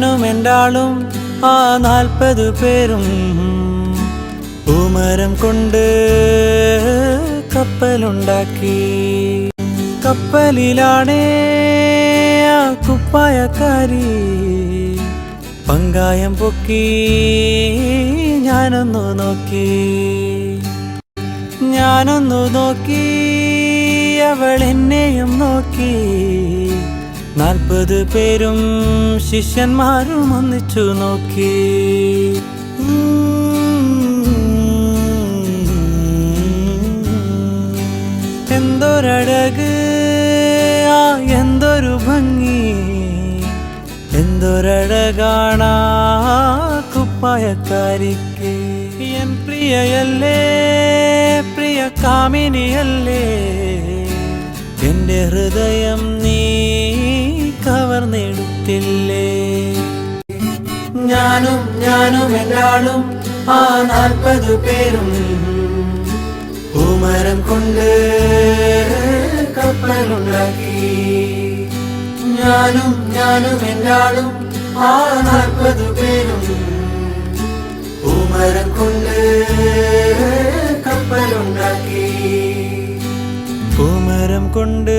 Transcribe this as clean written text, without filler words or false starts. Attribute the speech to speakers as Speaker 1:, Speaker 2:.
Speaker 1: ഞാനും എൻ്റാളും ആ 40 പേരും പൂമരം കൊണ്ട് കപ്പലുണ്ടാക്കി. കപ്പലിലാണേ ആ കുപ്പായക്കാരി പങ്കായം പൊക്കി. ഞാനൊന്നു നോക്കി അവൾ എന്നെയും നോക്കി. 40 പേരും ശിഷ്യന്മാരും ഒന്നിച്ചു നോക്കി. എന്തൊരഴക്, ആ എന്തൊരു ഭംഗി, എന്തൊരഴകാണാ കുപ്പായക്കാരിക്ക്. എൻ പ്രിയയല്ലേ, പ്രിയ കാമിനിയല്ലേ, എന്റെ ഹൃദയം നീ കവർന്നെടുത്തില്ലേ. ഞാനും എൻ്റാളും ആ 40 പേരും പൂമരം കൊണ്ട് കപ്പലുണ്ടാക്കി. ഞാനും എൻ്റാളും ആ 40 പേരും പൂമരം കൊണ്ട് കപ്പലുണ്ടാക്കി. പൂമരം കൊണ്ട്